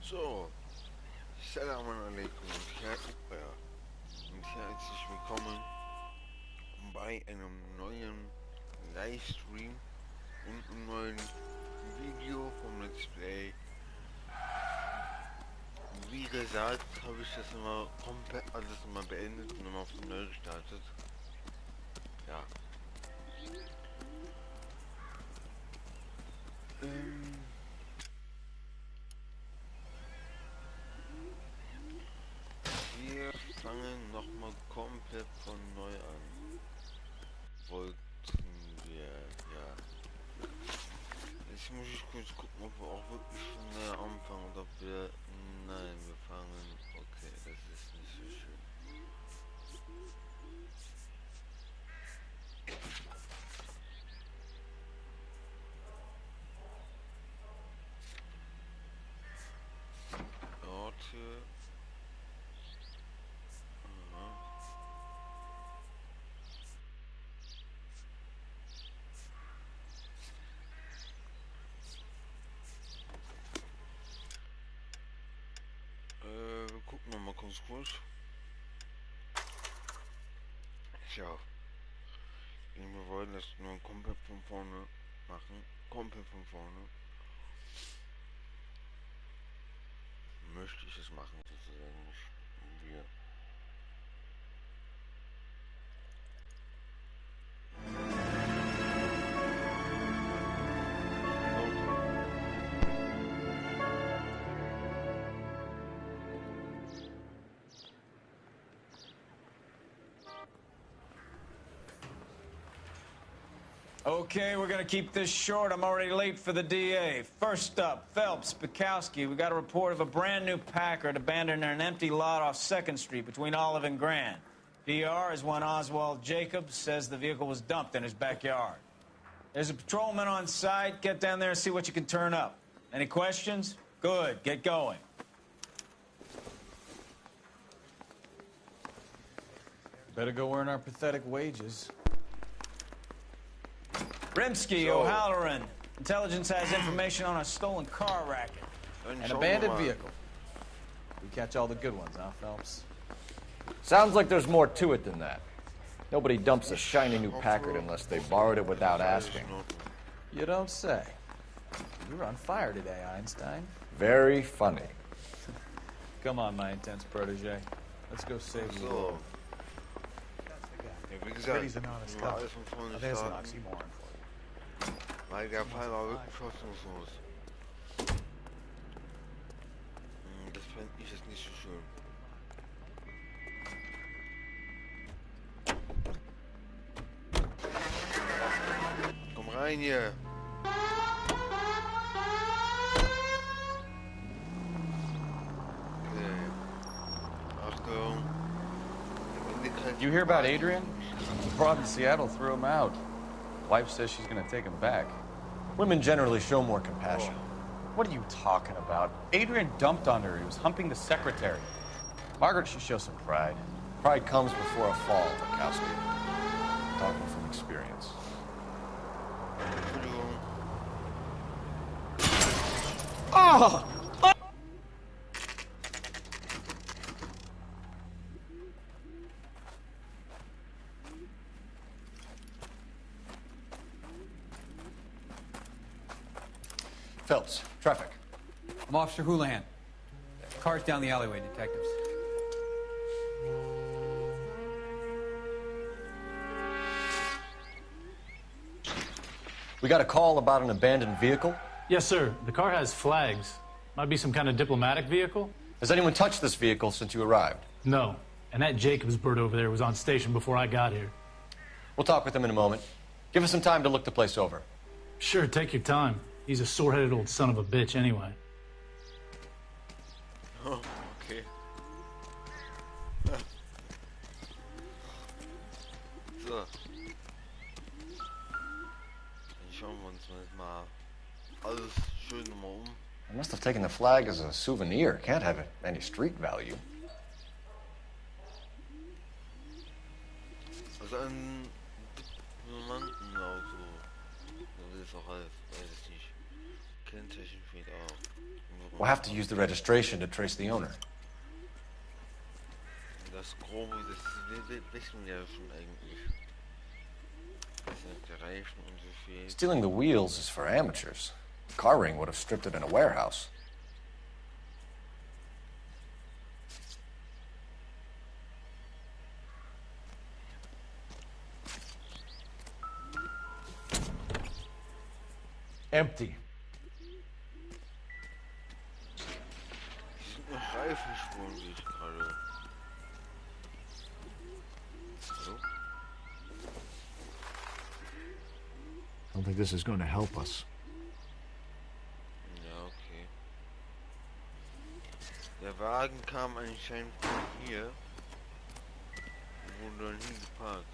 So, Salam alaikum und herzlich willkommen bei einem neuen Livestream und einem neuen Video vom Let's Play. Wie gesagt, habe ich das immer komplett alles immer beendet und immer von neu gestartet. Ja. Wir fangen nochmal komplett von neu an. Wollten wir, ja. Jetzt muss ich kurz gucken, ob wir auch wirklich von neu anfangen oder ob wir. Nein, wir fangen. Okay, das ist nicht so schön. Orte. Wir gucken nochmal kurz. Tja. Wir wollen das nur komplett von vorne machen. Komplett von vorne. Möchte ich es machen, sozusagen nicht wir. Okay, we're gonna keep this short. I'm already late for the DA. First up, Phelps, Bukowski. We got a report of a brand new Packard abandoned in an empty lot off 2nd Street between Olive and Grand. PR is one Oswald Jacobs says the vehicle was dumped in his backyard. There's a patrolman on site. Get down there and see what you can turn up. Any questions? Good, get going. Better go earn our pathetic wages. Rimsky, O'Halloran. Intelligence has information on a stolen car racket. An abandoned vehicle. We catch all the good ones, huh, Phelps? Sounds like there's more to it than that. Nobody dumps a shiny new Packard unless they borrowed it without asking. You don't say. You're on fire today, Einstein. Very funny. Come on, my intense protege. Let's go save the world. Ja, wie gesagt, He's an honest immer cop. alles von vorne There's an starten, oxymoron for you. weil der Fall war wirklich hoffnungslos. Das fände ich jetzt nicht so schön. Komm rein hier. Okay. Achtung. You hear about Adrian? The broad in Seattle threw him out. Wife says she's gonna take him back. Women generally show more compassion. What are you talking about? Adrian dumped on her. He was humping the secretary. Margaret should show some pride. Pride comes before a fall, Bukowski. Talking from experience. Oh! Phelps, traffic. I'm Officer Houlihan. Car's down the alleyway, detectives. We got a call about an abandoned vehicle. Yes, sir. The car has flags. Might be some kind of diplomatic vehicle? Has anyone touched this vehicle since you arrived? No. And that Jacobs bird over there was on station before I got here. We'll talk with him in a moment. Give us some time to look the place over. Sure, take your time. He's a sore-headed old son of a bitch anyway. Oh, okay. So. Dann schauen wir uns mal alles schön nochmal um. I must have taken the flag as a souvenir. Can't have any street value. Also ein Diplomantenauto. Das ist auch alles, weiß ich nicht. Kennzeichen Registration fehlt auch. We'll have to use the registration to trace the owner. Das Grobe, das wissen wir ja schon eigentlich. Das sind der Reifen und so viel. Stealing the wheels is for amateurs. Car ring would have stripped it in a warehouse. Empty. Das sind noch Reifenspuren, sehe ich gerade. So. I don't think this is going to help us. Ja, okay. Der Wagen kam anscheinend von hier. Wurde dann hingeparkt.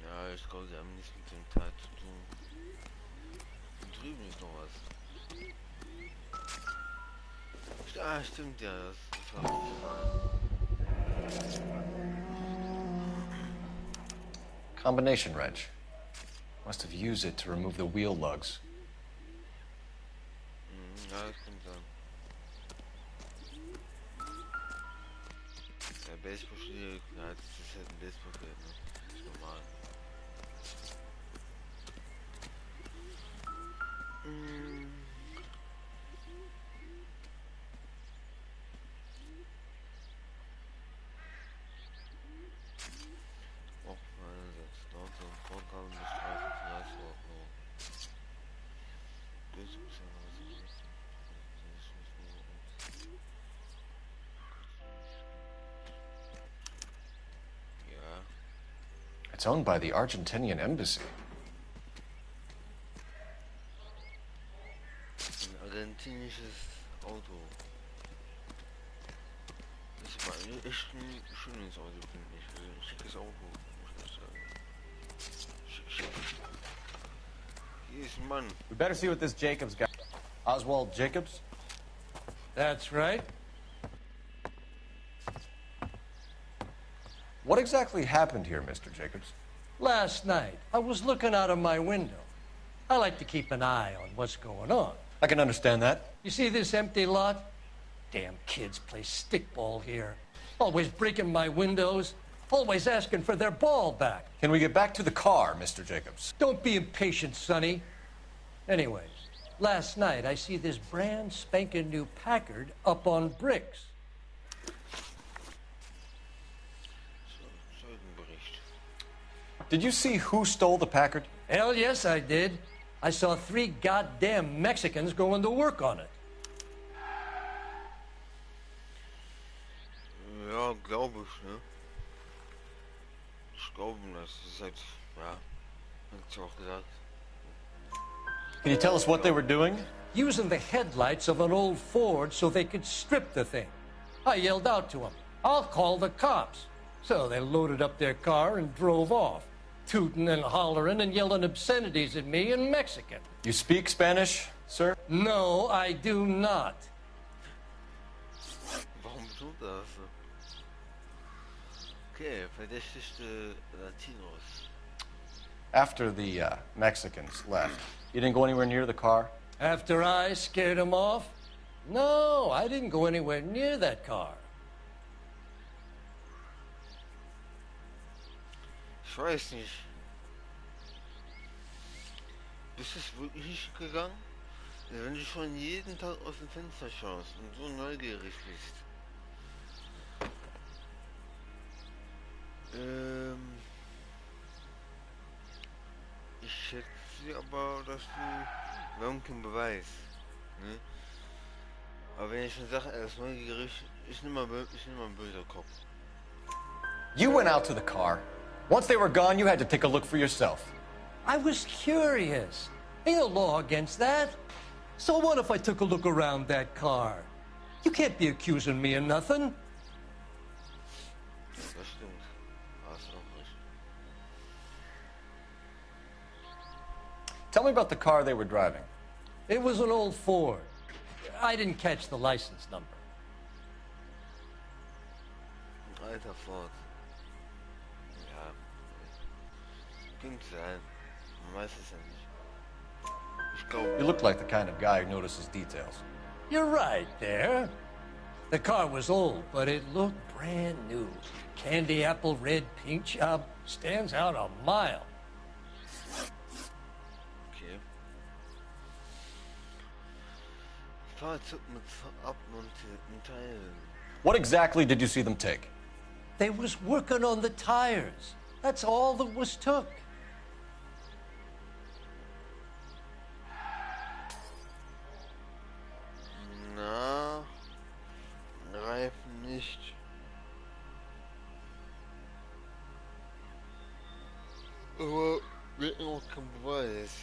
Ja, ich glaube, sie haben nichts mit dem Tat zu tun. Und drüben ist noch was. Ah, stimmt ja, das war Combination wrench. Must have used it to remove the wheel lugs. ja, das kann sein. Der Baseballschläger, ja, das ist halt ein Baseballfeld, ne? Das ist normal. Och, meine Satz, dort sind Vorgaben des Straßenverkehrsordnung. Das ist ja. It's owned by the Argentinian embassy. Ein argentinisches Auto. Das war echt ein schönes Auto, finde ich. Also ein schickes Auto, muss ich sagen. Schick. Hier ist ein Mann. We better see what this Jacobs got. Oswald Jacobs? That's right. What exactly happened here, Mr. Jacobs? Last night, I was looking out of my window. I like to keep an eye on what's going on. I can understand that. You see this empty lot? Damn kids play stickball here. Always breaking my windows. Always asking for their ball back. Can we get back to the car, Mr. Jacobs? Don't be impatient, Sonny. Anyways, last night I see this brand spanking new Packard up on bricks. Zeugenbericht. Did you see who stole the Packard? Hell yes, I did. I saw 3 goddamn Mexicans going to work on it. Ja, glaube ich, ne? Ich glaube, das ist halt, ja, hat sie auch gesagt. Can you tell us what they were doing? Using the headlights of an old Ford so they could strip the thing. I yelled out to them, "I'll call the cops." So they loaded up their car and drove off, tooting and hollering and yelling obscenities at me in Mexican. You speak Spanish, sir? No, I do not. Warum tut er das so? Okay, verdächtigte Latinos. After the Mexicans left, you didn't go anywhere near the car? After I scared them off? No, I didn't go anywhere near that car. Ich weiß nicht. Bist du wirklich nicht gegangen? Wenn du schon jeden Tag aus dem Fenster schaust und so neugierig bist. Ich schätze aber, dass du... Wir haben keinen Beweis. Ne? Aber wenn ich schon sage, er ist neugierig, ich nehme mal ein böser Kopf. You went out to the car. Once they were gone, you had to take a look for yourself. I was curious. Ain't no law against that. So what if I took a look around that car? You can't be accusing me of nothing. Das stimmt. Hast auch recht. Tell me about the car they were driving. It was an old Ford. I didn't catch the license number. Alter Ford. haben. Könnte sein. Man weiß es ja nicht. Ich glaube. You look like the kind of guy who notices details. You're right there. The car was old, but it looked brand new. Candy apple red paint job stands out a mile. Okay. Fahrzeug mit abmontierten Teilen. What exactly did you see them take? They was working on the tires. That's all that was took. Na, Reifen nicht. Aber wir haben auch keinen Beweis.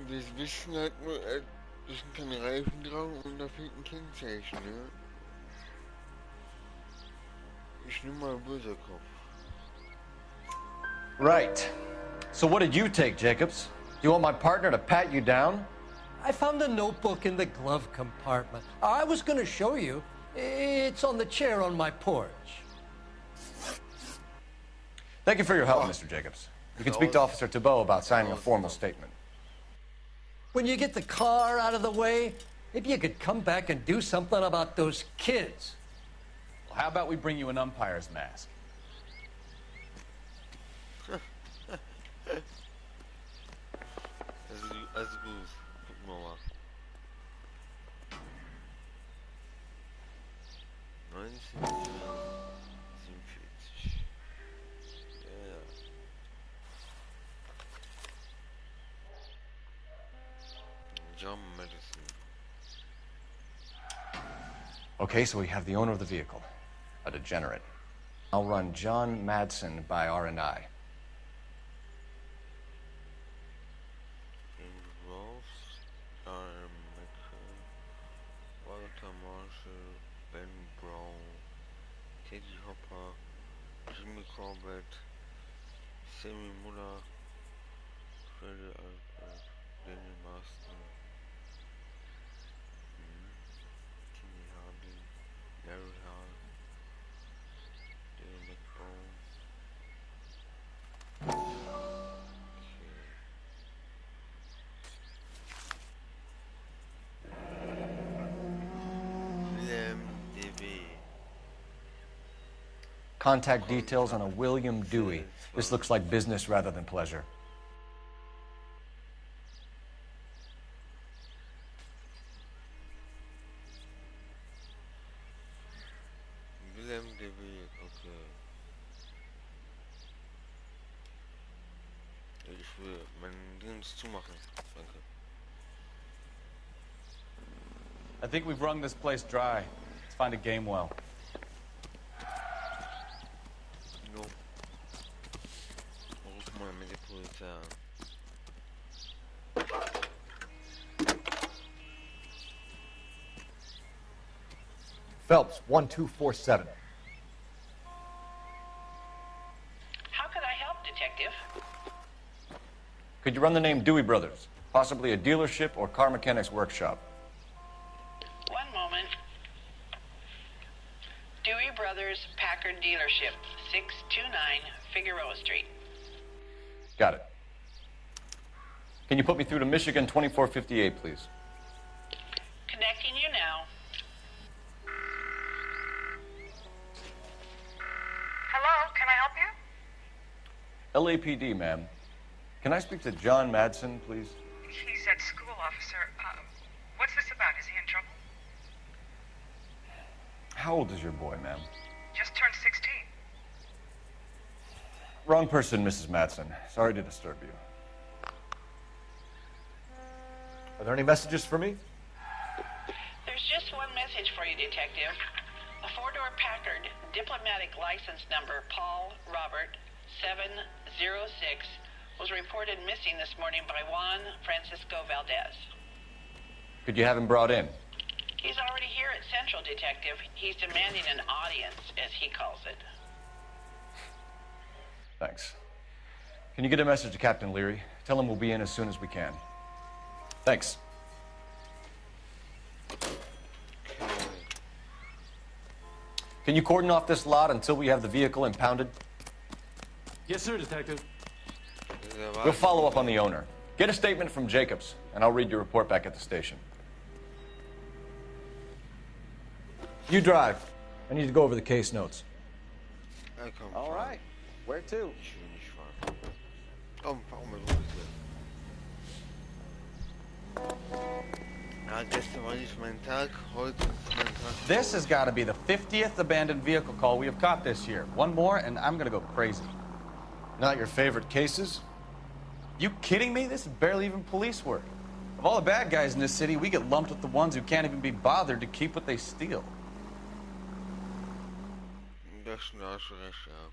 Wir wissen halt nur, da sind keine Reifen drauf und da fehlt ein Kennzeichen, ne? Ich nehme mal böser Kopf. Right. So what did you take, Jacobs? Do you want my partner to pat you down? I found a notebook in the glove compartment. I was going to show you. It's on the chair on my porch. Thank you for your help, Mr. Jacobs. You can speak to Officer Thibault about signing a formal statement. When you get the car out of the way, maybe you could come back and do something about those kids. Well, how about we bring you an umpire's mask? Also gut, gucken wir mal. 1947. Ja. John Madison. Okay, so we have the owner of the vehicle, a degenerate. I'll run John Madsen by R&I. Walter Marshall, Ben Brown, Teddy Hopper, Jimmy Corbett, Sammy Muller, Freddie Albert, Danny Marston, Timmy Harding, Gary Hall, Danny McBone. Contact details on a William Dewey. This looks like business rather than pleasure. William Dewey, okay. Ich will meinen Dienst zumachen. Danke. I think we've wrung this place dry. Let's find a game well. No. Ruf mal mit der Polizei an. Phelps, 1247. How could I help, Detective? Could you run the name Dewey Brothers? Possibly a dealership or car mechanics workshop. One moment. Dewey Brothers Packard Dealership, 629 Figueroa Street. Got it. Can you put me through to Michigan 2458, please? Connecting you now. Hello, can I help you? LAPD, ma'am. Can I speak to John Madsen, please? He's at school, officer. What's this about? Is he in trouble? How old is your boy, ma'am? Just turned 16. Wrong person, Mrs. Madsen. Sorry to disturb you. Are there any messages for me? There's just one message for you, Detective. A four-door Packard diplomatic license number Paul Robert 706 was reported missing this morning by Juan Francisco Valdez. Could you have him brought in? He's already here at Central, Detective. He's demanding an audience, as he calls it. Thanks. Can you get a message to Captain Leary? Tell him we'll be in as soon as we can. Thanks. Can you cordon off this lot until we have the vehicle impounded? Yes, sir, Detective. We'll follow up on the owner. Get a statement from Jacobs, and I'll read your report back at the station. You drive. I need to go over the case notes. All right. Where to? Ich will nicht fahren. Komm, fahr mal los hier. Ja, gestern war nicht mein Tag, heute ist mein Tag. This has got to be the 50th abandoned vehicle call we have caught this year. One more, and I'm going to go crazy. Not your favorite cases? You kidding me? This is barely even police work. Of all the bad guys in this city, we get lumped with the ones who can't even be bothered to keep what they steal. Das hast du recht, ja.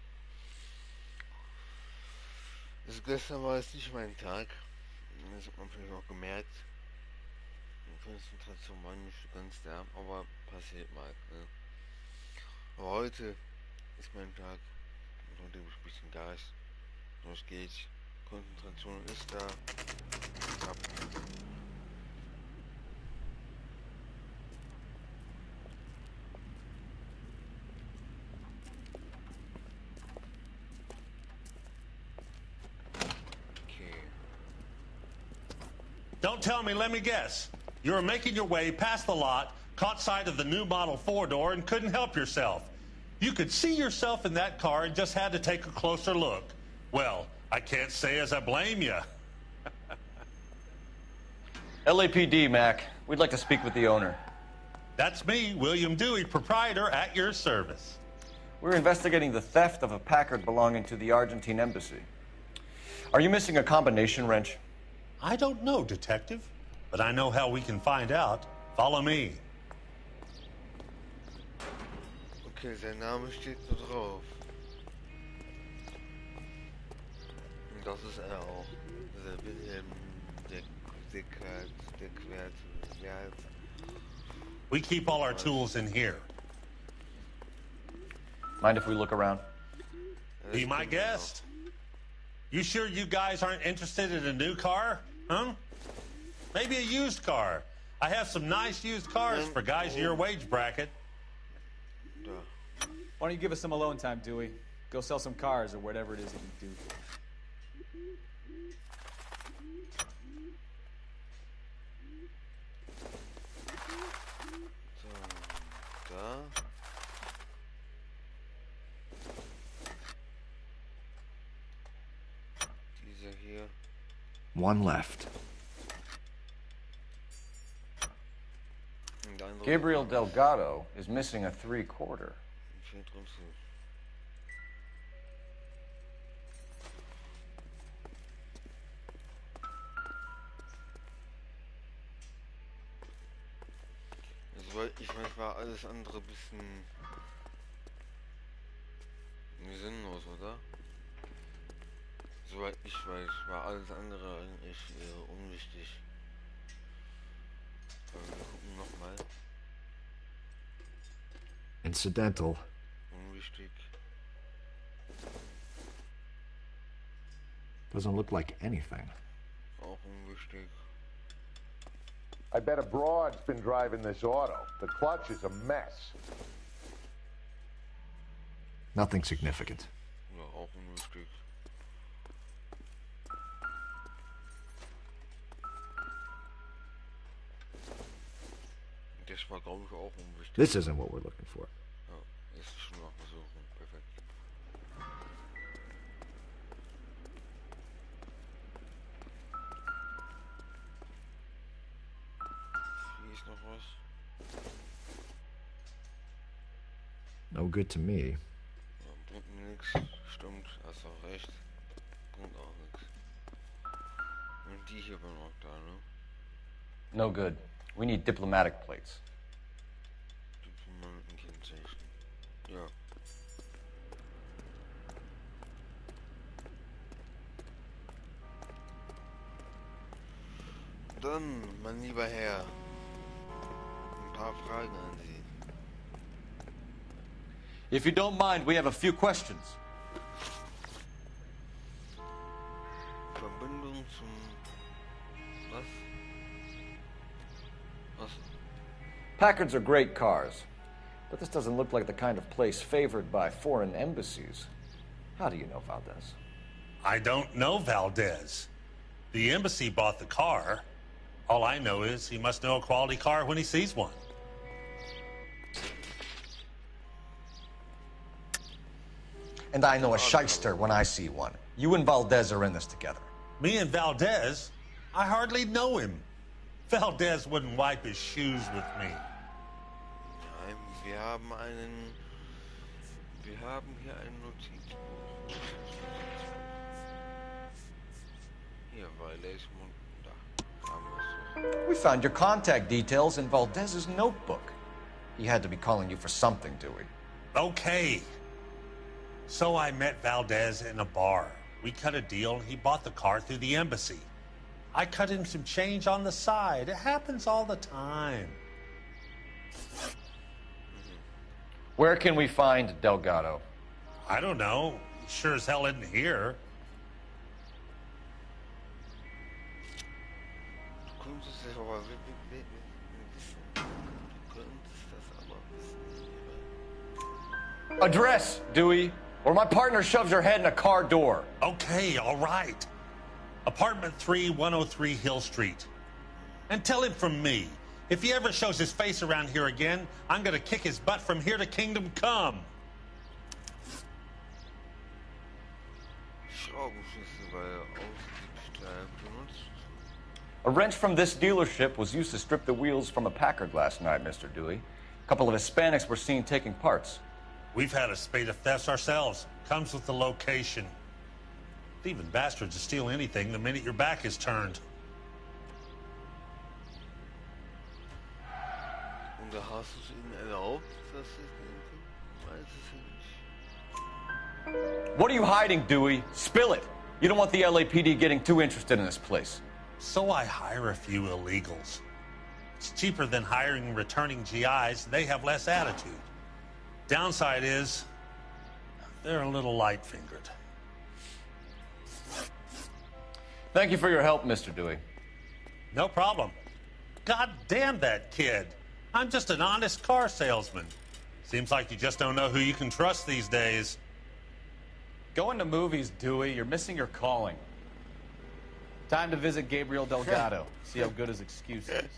Das gestern war jetzt nicht mein Tag. Das hat man vielleicht auch gemerkt. Die Konzentration war nicht so ganz da, aber passiert mal. Ne? Aber heute ist mein Tag. Und heute habe ich ein bisschen Gas. Los geht's. Konzentration ist da. Ab. Don't tell me, let me guess. You were making your way past the lot, caught sight of the new model 4-door, and couldn't help yourself. You could see yourself in that car and just had to take a closer look. Well, I can't say as I blame you. LAPD, Mac. We'd like to speak with the owner. That's me, William Dewey, proprietor, at your service. We're investigating the theft of a Packard belonging to the Argentine embassy. Are you missing a combination wrench? I don't know, Detective, but I know how we can find out. Follow me. Okay, sein Name steht so drauf. Und das ist er auch. Der Wilhelm, der Quert. We keep all our tools in here. Mind if we look around? Be my guest. You sure you guys aren't interested in a new car? Huh? Maybe a used car. I have some nice used cars for guys in your wage bracket. Why don't you give us some alone time, Dewey? Go sell some cars or whatever it is that you do. So, da. Dieser hier. One left. Gabriel Delgado is missing a 3/4. Ich meine, es war alles andere ein bisschen sinnlos, oder? Soweit ich weiß, war alles andere eigentlich unwichtig. Aber wir gucken nochmal. Incidental. Unwichtig. Doesn't look like anything. Auch unwichtig. I bet a broad's been driving this auto. The clutch is a mess. Nothing significant. Ja, auch unwichtig. Das war, glaube ich, auch unwichtig. This isn't what we're looking for. Ja, ist schon noch versuchen. Perfekt. Hier ist noch was. No good to me. Ja, bringt mir nix. Stimmt, hast auch recht. Bringt auch nix. Und die hier war noch da, ne? No good. We need diplomatic plates. Diplomatenkennzeichen. Ja. Dann, mein lieber Herr, ein paar Fragen an Sie. If you don't mind, we have a few questions. Verbindung zum... Was? Was? Packards are great cars, but this doesn't look like the kind of place favored by foreign embassies. How do you know about this? I don't know Valdez. The embassy bought the car. All I know is he must know a quality car when he sees one. And I know a shyster when I see one. You and Valdez are in this together. Me and Valdez? I hardly know him. Valdez wouldn't wipe his shoes with me. Nein, wir haben hier ein Notizbuch. Hier, weil ich da haben wir's doch. We found your contact details in Valdez's notebook. He had to be calling you for something, Dewey. Okay. So I met Valdez in a bar. We cut a deal and he bought the car through the embassy. I cut him some change on the side. It happens all the time. Where can we find Delgado? I don't know. He sure as hell isn't here. Du könntest das aber wissen. Address, Dewey, or my partner shoves her head in a car door. Okay, all right. Apartment 3, 103 Hill Street. And tell him from me, if he ever shows his face around here again, I'm gonna kick his butt from here to Kingdom Come. A wrench from this dealership was used to strip the wheels from a Packard last night, Mr. Dewey. A couple of Hispanics were seen taking parts. We've had a spate of thefts ourselves. Comes with the location. Thieving bastards to steal anything the minute your back is turned. Und da hast du es ihnen erlaubt, dass sie es weiß es nicht. What are you hiding, Dewey? Spill it. You don't want the LAPD getting too interested in this place. So I hire a few illegals. It's cheaper than hiring returning GIs. They have less attitude. Downside is, they're a little light-fingered. Thank you for your help, Mr. Dewey. No problem. God damn that kid. I'm just an honest car salesman. Seems like you just don't know who you can trust these days. Going to movies, Dewey. You're missing your calling. Time to visit Gabriel Delgado. See how good his excuse is.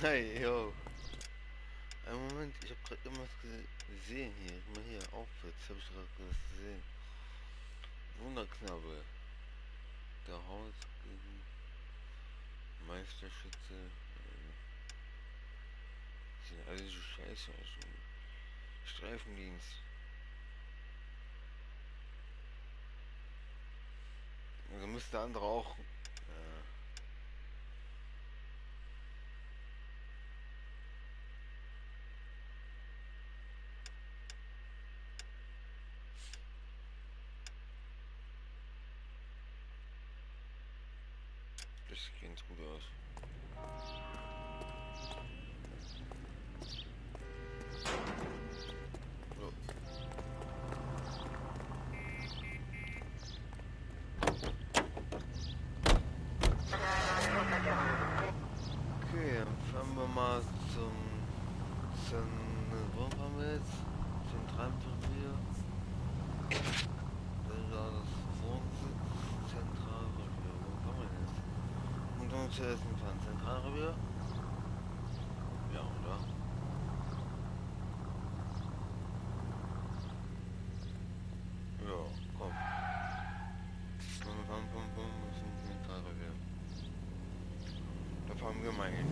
Hey, yo. Einen Moment, ich hab grad irgendwas gesehen hier. Guck mal hier, Aufwärts, hab ich grad was gesehen. Wunderknabe. Der Haus gegen Meisterschütze. Die sind alle so scheiße. Streifendienst. Also müsste der andere auch. Das sieht ganz gut aus. So. Okay, dann fahren wir mal wo fahren wir jetzt? Zentralrevier. Da das Wohnsitz, Zentralrevier. Wo fahren wir jetzt? Und dann zuerst fahren Zentralrevier. Ja, oder? Ja, komm. Wir sind Zentralrevier. Da fahren wir mal hin.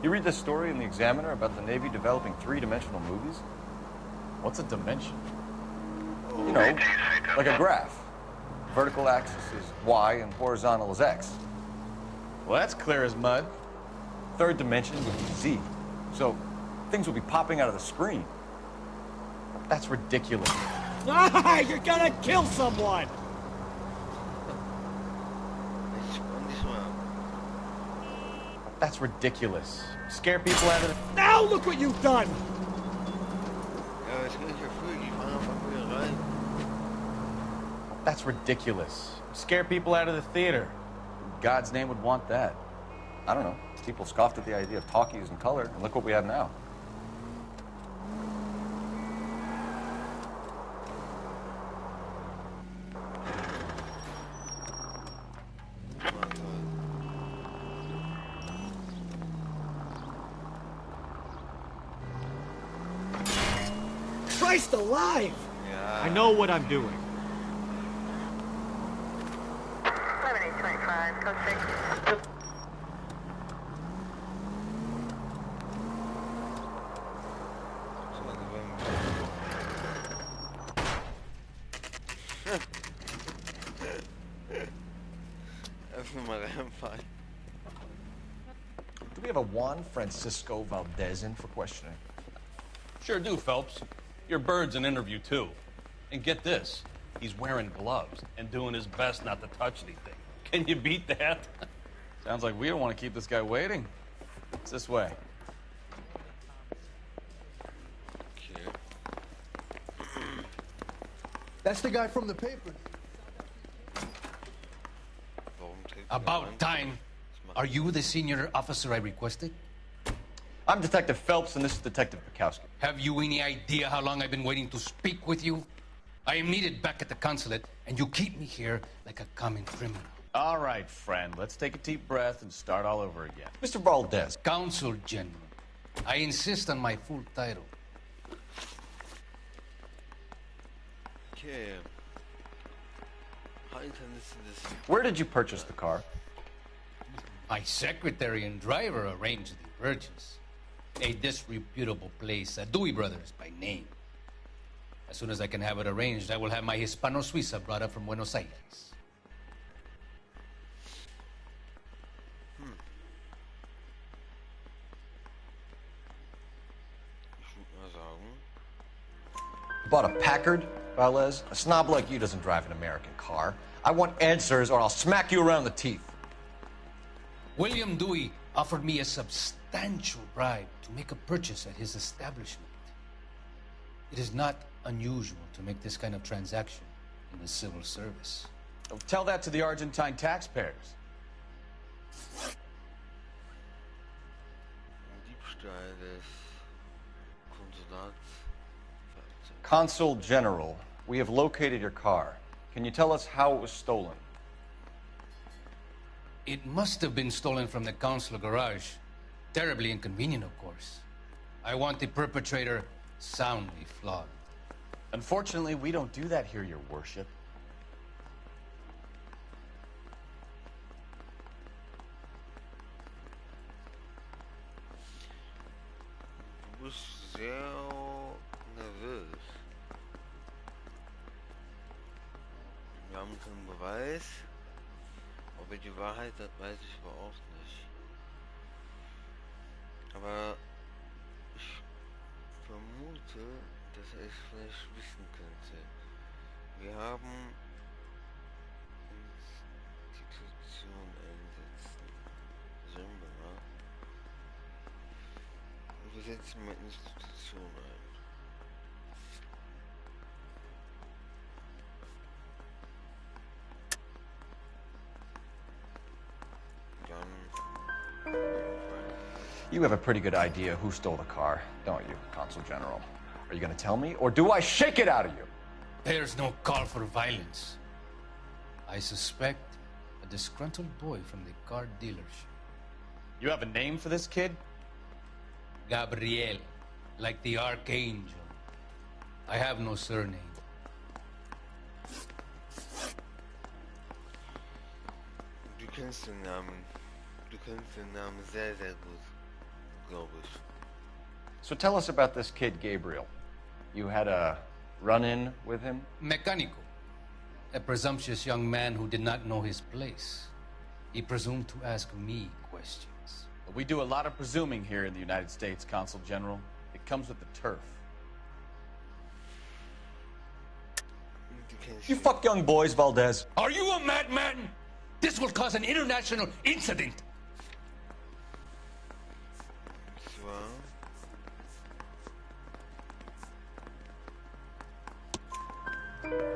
You read this story in the Examiner about the Navy developing three-dimensional movies? What's a dimension? You know, like a graph. Vertical axis is Y and horizontal is X. Well, that's clear as mud. Third dimension would be Z. So things will be popping out of the screen. That's ridiculous. Ah, you're gonna kill someone! That's ridiculous. Scare people out of the... Now look what you've done! Ja, ich bin dafür, die fahren einfach wieder rein. That's ridiculous. Scare people out of the theater. God's name would want that. I don't know. People scoffed at the idea of talkies in color, and look what we have now. Christ alive! I know what I'm doing. 7825, code 6. Öffne mal reinfallen. Do we have a Juan Francisco Valdez in for questioning? Sure do, Phelps. Your bird's an interview, too. And get this, he's wearing gloves and doing his best not to touch anything. Can you beat that? Sounds like we don't want to keep this guy waiting. It's this way. Okay. That's the guy from the paper. About time. Are you the senior officer I requested? I'm Detective Phelps, and this is Detective Bukowski. Have you any idea how long I've been waiting to speak with you? I am needed back at the consulate, and you keep me here like a common criminal. All right, friend. Let's take a deep breath and start all over again. Mr. Valdez. Consul General. I insist on my full title. Okay. Where did you purchase the car? My secretary and driver arranged the purchase. A disreputable place, Dewey Brothers by name. As soon as I can have it arranged, I will have my Hispano Suiza brought up from Buenos Aires. You bought a Packard, Valdez? A snob like you doesn't drive an American car. I want answers or I'll smack you around the teeth. William Dewey offered me a substantial bribe to make a purchase at his establishment. It is not unusual to make this kind of transaction in the civil service. Oh, tell that to the Argentine taxpayers. Diebstahl des Konsulats. Consul General, we have located your car. Can you tell us how it was stolen? It must have been stolen from the consular garage. Terribly inconvenient, of course. I want the perpetrator soundly flogged. Unfortunately, we don't do that here, Your Worship. Du bist sehr nervös. Wir haben keinen Beweis. Ob er die Wahrheit hat, weiß ich aber auch nicht. Aber ich vermute, dass er es vielleicht wissen könnte. Wir haben Institution einsetzen. Sollen wir mal? Wir setzen mal Institution ein. You have a pretty good idea who stole the car, don't you, Consul General? Are you going to tell me, or do I shake it out of you? There's no call for violence. I suspect a disgruntled boy from the car dealership. You have a name for this kid? Gabriel, like the archangel. I have no surname. Du kennst den Namen. Du kennst den Namen sehr, sehr gut, glaube ich. So tell us about this kid, Gabriel. You had a run-in with him? Mecánico. A presumptuous young man who did not know his place. He presumed to ask me questions. We do a lot of presuming here in the United States, Consul General. It comes with the turf. You fuck young boys, Valdez. Are you a madman? This will cause an international incident.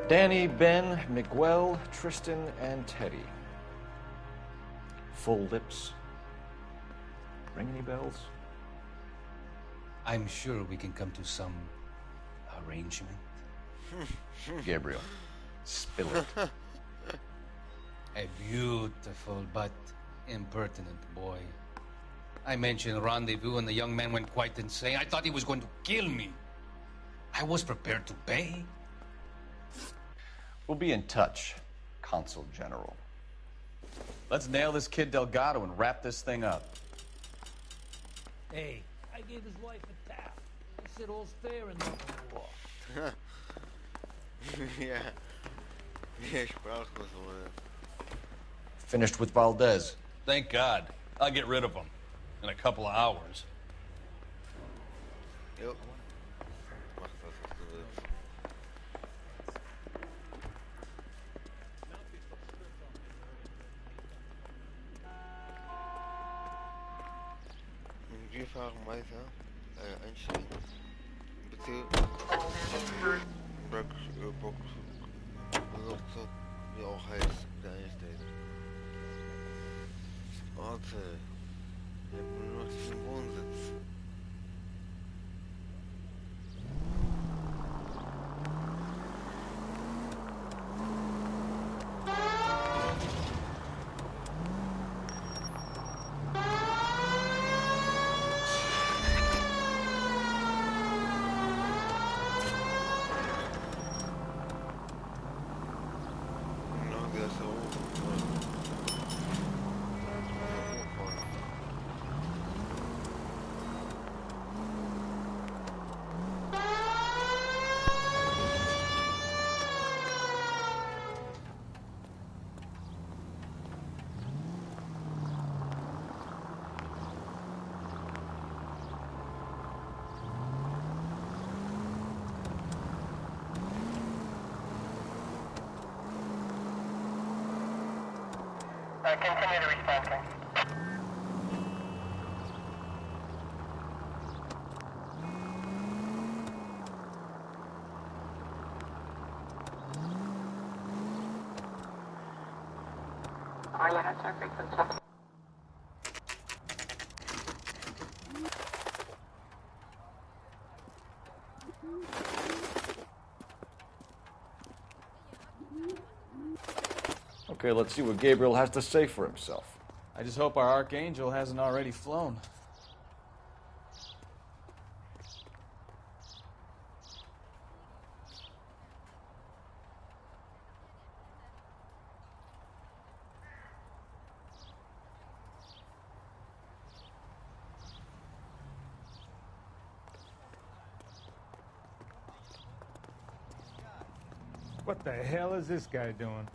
Danny, Ben, Miguel, Tristan, and Teddy. Full lips, Ring any bells? I'm sure we can come to some arrangement. Gabriel, spill it. A beautiful but impertinent boy. I mentioned rendezvous and the young man went quite insane. I thought he was going to kill me. I was prepared to pay. We'll be in touch, Consul General. Let's nail this kid Delgado and wrap this thing up. Hey, I gave his wife a tap. He said all's fair in love and war. Ja. Ja, sprachlos, oder? Finished with Valdez. Thank God. I'll get rid of him in a couple of hours. Jo. Mach das, was du willst. Und wir fahren weiter. Einsteigen. Bitte. Box, wie auch heißt, der einsteigt. Warte. Ich hab nur noch diesen Wohnsitz. Continue to respond, sir. Okay, let's see what Gabriel has to say for himself. I just hope our Archangel hasn't already flown. What the hell is this guy doing?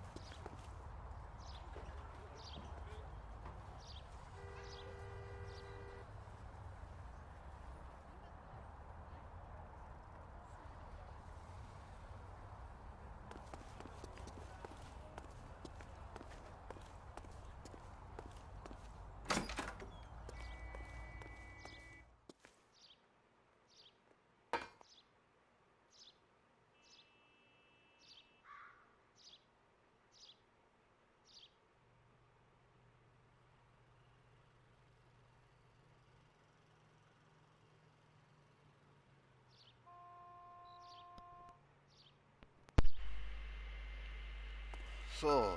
So.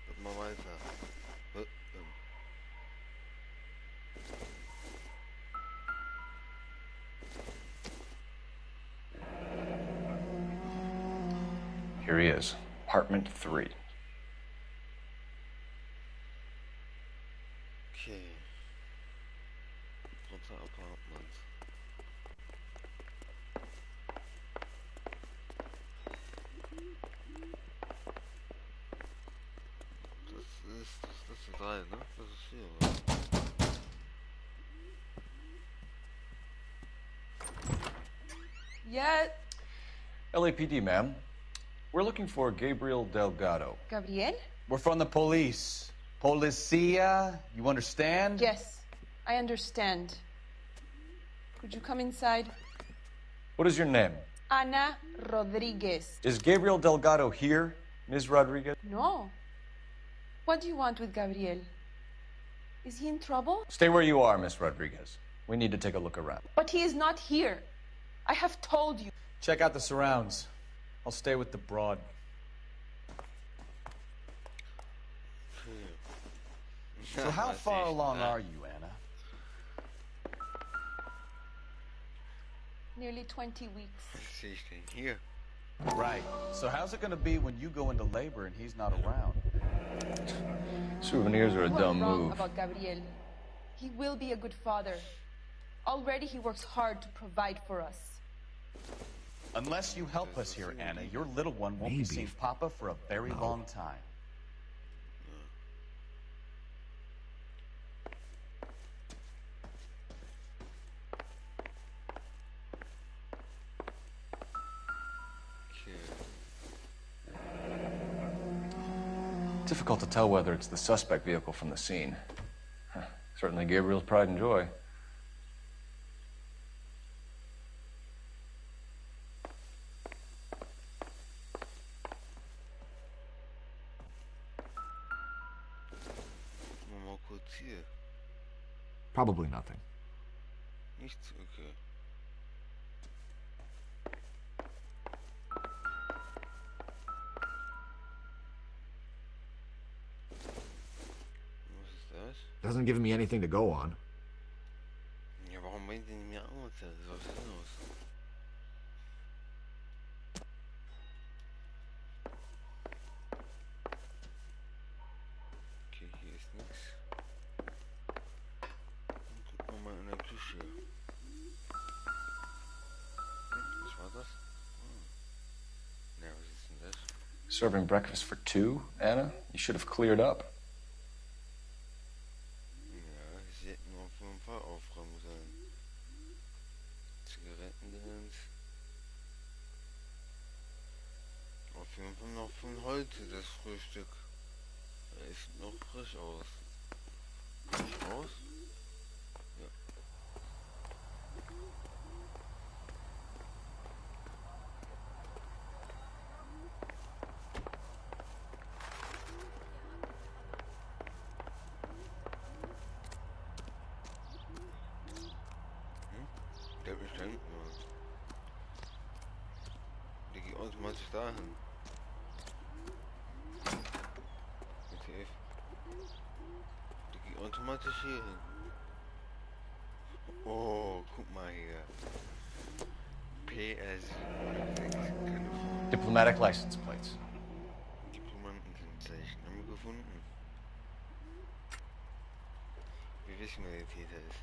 Wird mal weiter. Here he is, apartment 3. Okay. Dritte Apartment. Das ist 3, ne? Das ist 4, oder? Yeah. LAPD, ma'am. We're looking for Gabriel Delgado. Gabriel? We're from the police. Policia, you understand? Yes, I understand. Could you come inside? What is your name? Ana Rodriguez. Is Gabriel Delgado here, Ms. Rodriguez? No. What do you want with Gabriel? Is he in trouble? Stay where you are, Miss Rodriguez. We need to take a look around. But he is not here. I have told you. Check out the surrounds. I'll stay with the broad. So how far along are you, Anna? Nearly 20 weeks. Here. Right. So how's it going to be when you go into labor and he's not around? Souvenirs are a You are dumb wrong move. about Gabriel. He will be a good father. Already he works hard to provide for us. Unless you help us here, Anna, your little one won't be seeing Papa for a very long time. Difficult to tell whether it's the suspect vehicle from the scene. Certainly Gabriel's pride and joy. Probably nothing. Nichts? Okay. Was ist das? Doesn't give me anything to go on. Ja, warum bringt ihr nicht mehr aus? Was ist denn los? Okay, hier ist nichts. Dann gucken wir mal in der Küche. Was war das? Na, was ist denn das? Serving breakfast for two, Anna? You should have cleared up. Ja, sie hätten auf jeden Fall aufräumen sollen. Zigarettengedöns. Auf jeden Fall noch von heute das Frühstück. Da ist noch frisch aus. Frisch aus? Ja. Der bestimmt nur. Der geht automatisch dahin. ETF. Der geht automatisch hier hin. Oh, guck mal hier. PS. Diplomatic license plates. Diplomantenzeichen haben wir gefunden. Wir wissen, wer der Täter ist.